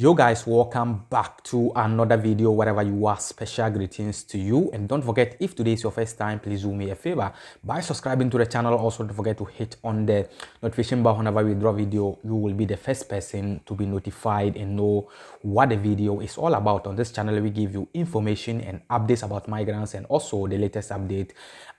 Yo guys, welcome back to another video. Wherever you are, special greetings to you, and don't forget, if today is your first time, please do me a favor by subscribing to the channel. Also don't forget to hit on the notification bell. Whenever we drop video, you will be the first person to be notified and know what the video is all about. On this channel, we give you information and updates about migrants and also the latest update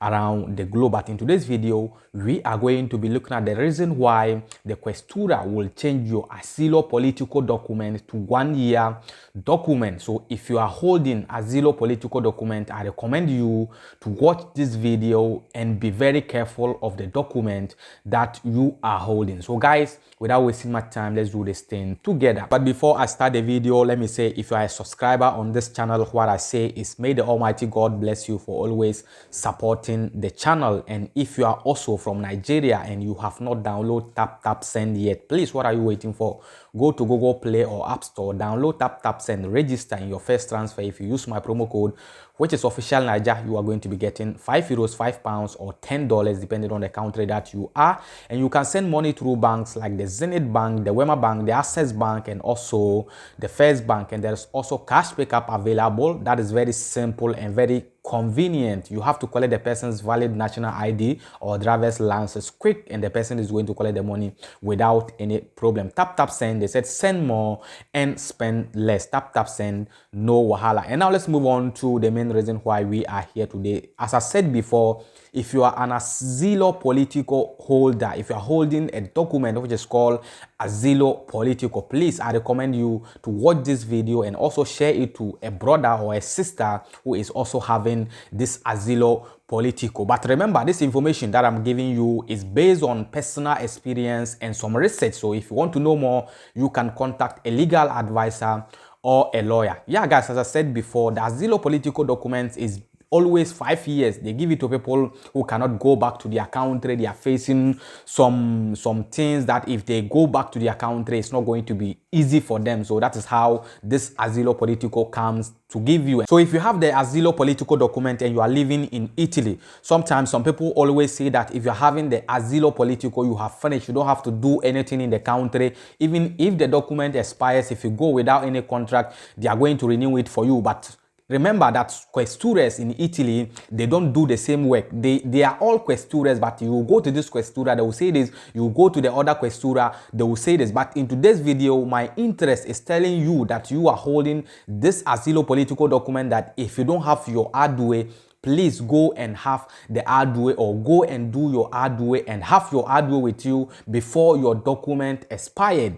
around the globe. But in today's video, we are going to be looking at the reason why the Questura will change your Asilo Politico document to 1 year document. So if you are holding Asilo Politico document, I recommend you to watch this video and be very careful of the document that you are holding. So guys, without wasting my time, let's do this thing together. But before I start the video, let me say, if you are a subscriber on this channel, what I say is may the Almighty God bless you for always supporting the channel. And if you are also from Nigeria and you have not downloaded Tap Send yet, please, what are you waiting for? Go to Google Play or App Store, download Tap Send, register in your first transfer. If you use my promo code, which is official Niger, you are going to be getting €5, £5 or $10 depending on the country that you are. And you can send money through banks like the Zenith Bank, the Wema Bank, the Access Bank, and also the First Bank. And there's also cash pickup available. That is very simple and very convenient. You have to collect the person's valid national ID or driver's license quick, and the person is going to collect the money without any problem. Tap Send, they said send more and spend less. Tap Send, no wahala. And now let's move on to the main reason why we are here today. As I said before, if you are an Asilo Politico holder, if you are holding a document which is called Asilo Politico, please, I recommend you to watch this video and also share it to a brother or a sister who is also having this Asilo Politico. But remember, this information that I'm giving you is based on personal experience and some research. So if you want to know more, you can contact a legal advisor or a lawyer. Yeah, guys, as I said before, the Asilo Politico documents is always 5 years. They give it to people who cannot go back to their country. They are facing some things that if they go back to their country, it's not going to be easy for them. So that is how this Asilo Politico comes to give you. So if you have the Asilo Politico document and you are living in Italy, sometimes some people always say that if you're having the Asilo Politico, you have finished. You don't have to do anything in the country. Even if the document expires, if you go without any contract, they are going to renew it for you. But remember that Questuras in Italy, they don't do the same work. They are all Questuras, but you go to this Questura, they will say this. You go to the other Questura, they will say this. But in today's video, my interest is telling you that you are holding this Asilo Politico document, that if you don't have your Adwe, please go and have the Adwe, or go and do your Adwe and have your Adwe with you before your document expired.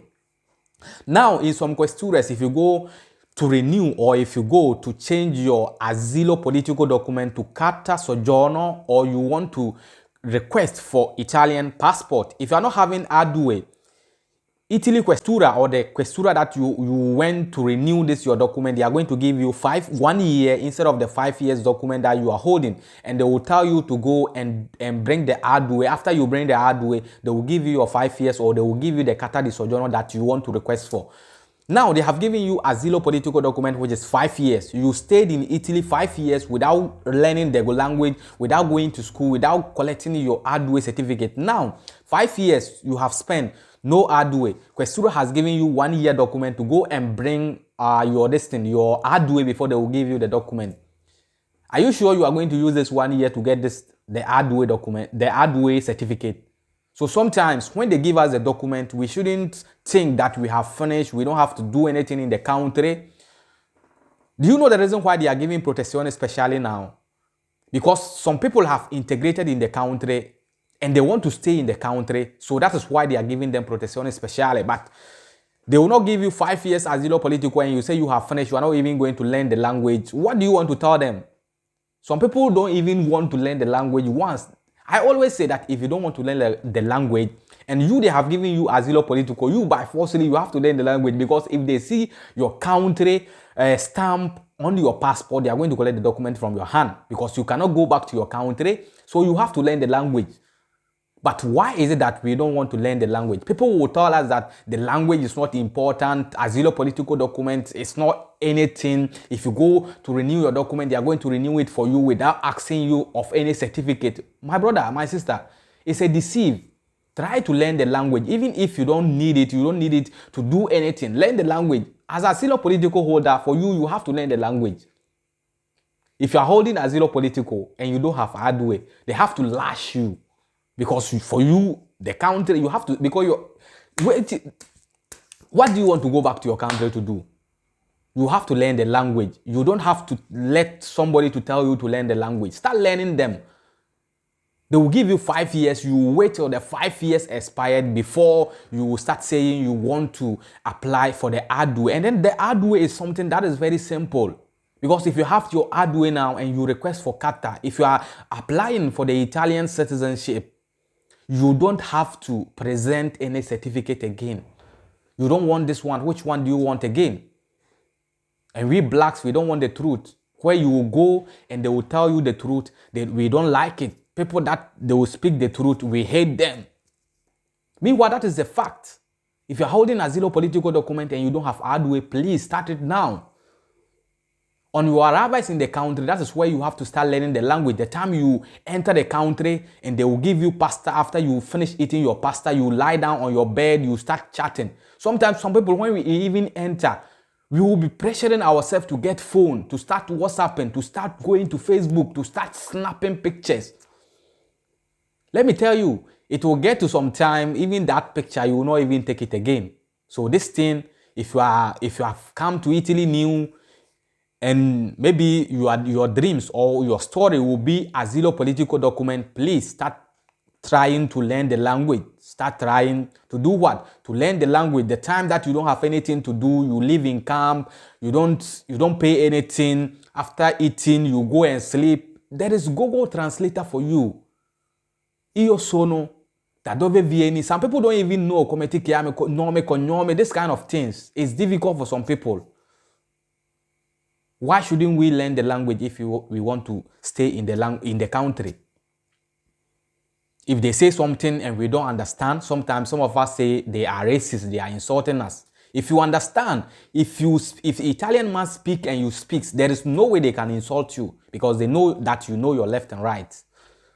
Now, in some Questuras, if you go to renew, or if you go to change your Asilo Politico document to Carta Soggiorno, or you want to request for Italian passport, if you are not having Adue, Italy Questura or the Questura that you went to renew this your document, they are going to give you 1 year instead of the 5 years document that you are holding, and they will tell you to go and bring the Adue. After you bring the Adue, they will give you your 5 years, or they will give you the Carta di Soggiorno that you want to request for. Now, they have given you Asilo Politico document, which is 5 years. You stayed in Italy 5 years without learning the language, without going to school, without collecting your Adue certificate. Now, 5 years you have spent, no Adue. Questura has given you 1 year document to go and bring your your Adue before they will give you the document. Are you sure you are going to use this 1 year to get the Adue document, the Adue certificate? So sometimes when they give us a document, we shouldn't think that we have finished. We don't have to do anything in the country. Do you know the reason why they are giving protection especially now? Because some people have integrated in the country and they want to stay in the country. So that is why they are giving them protection especially. But they will not give you 5 years Asilo Politico and you say you have finished. You are not even going to learn the language. What do you want to tell them? Some people don't even want to learn the language once. I always say that if you don't want to learn the language, and they have given you Asilo Politico, you by forcefully, you have to learn the language, because if they see your country stamp on your passport, they are going to collect the document from your hand, because you cannot go back to your country, so you have to learn the language. But why is it that we don't want to learn the language? People will tell us that the language is not important. Asilo Politico document is not anything. If you go to renew your document, they are going to renew it for you without asking you of any certificate. My brother, my sister, it's a deceive. Try to learn the language. Even if you don't need it to do anything. Learn the language. As a Asilo Politico holder, for you have to learn the language. If you are holding Asilo Politico and you don't have hardware, they have to lash you. Because for you, the country, you have to, because what do you want to go back to your country to do? You have to learn the language. You don't have to let somebody to tell you to learn the language. Start learning them. They will give you 5 years. You wait till the 5 years expired before you start saying you want to apply for the hardware. And then the hardware is something that is very simple. Because if you have your hardware now and you request for Qatar, if you are applying for the Italian citizenship, you don't have to present any certificate again. You don't want this one. Which one do you want again? And we blacks, we don't want the truth. Where you will go and they will tell you the truth, that we don't like it. People that they will speak the truth, we hate them. Meanwhile, that is the fact. If you're holding Asilo Politico document and you don't have hardware, please start it now. On your arrivals in the country, that is where you have to start learning the language. The time you enter the country and they will give you pasta, after you finish eating your pasta, you lie down on your bed, you start chatting. Sometimes some people, when we even enter, we will be pressuring ourselves to get phone, to start WhatsApping, to start going to Facebook, to start snapping pictures. Let me tell you, it will get to some time, even that picture, you will not even take it again. So this thing, if you have come to Italy new, and maybe your dreams or your story will be Asilo Politico document, please start trying to learn the language. Start trying to do what? To learn the language. The time that you don't have anything to do, you live in camp, you don't pay anything. After eating, you go and sleep. There is Google Translator for you. Io sono da dove vieni. Some people don't even know come ti chiami, nome, cognome, this kind of things. It's difficult for some people. Why shouldn't we learn the language if we want to stay in the country? If they say something and we don't understand, sometimes some of us say they are racist, they are insulting us. If you understand, if the Italian man speaks and you speak, there is no way they can insult you because they know that you know your left and right.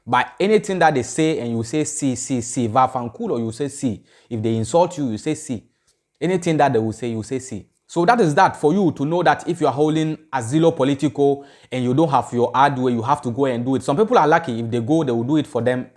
But anything that they say and you say si, va fanculo, you say si. If they insult you, you say si. Anything that they will say, you say si. So that is that for you to know that if you are holding Asilo Politico and you don't have your hardware, you have to go and do it. Some people are lucky. If they go, they will do it for them.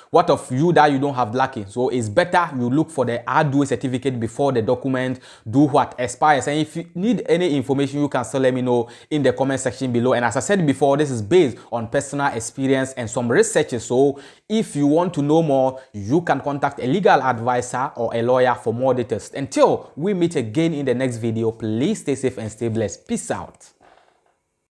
What of you that you don't have lucky? So it's better you look for the hardware certificate before the document do what expires. And if you need any information, you can still let me know in the comment section below. And as I said before, this is based on personal experience and some researches. So if you want to know more, you can contact a legal advisor or a lawyer for more details. Until we meet again in the next video, please stay safe and stay blessed. Peace out.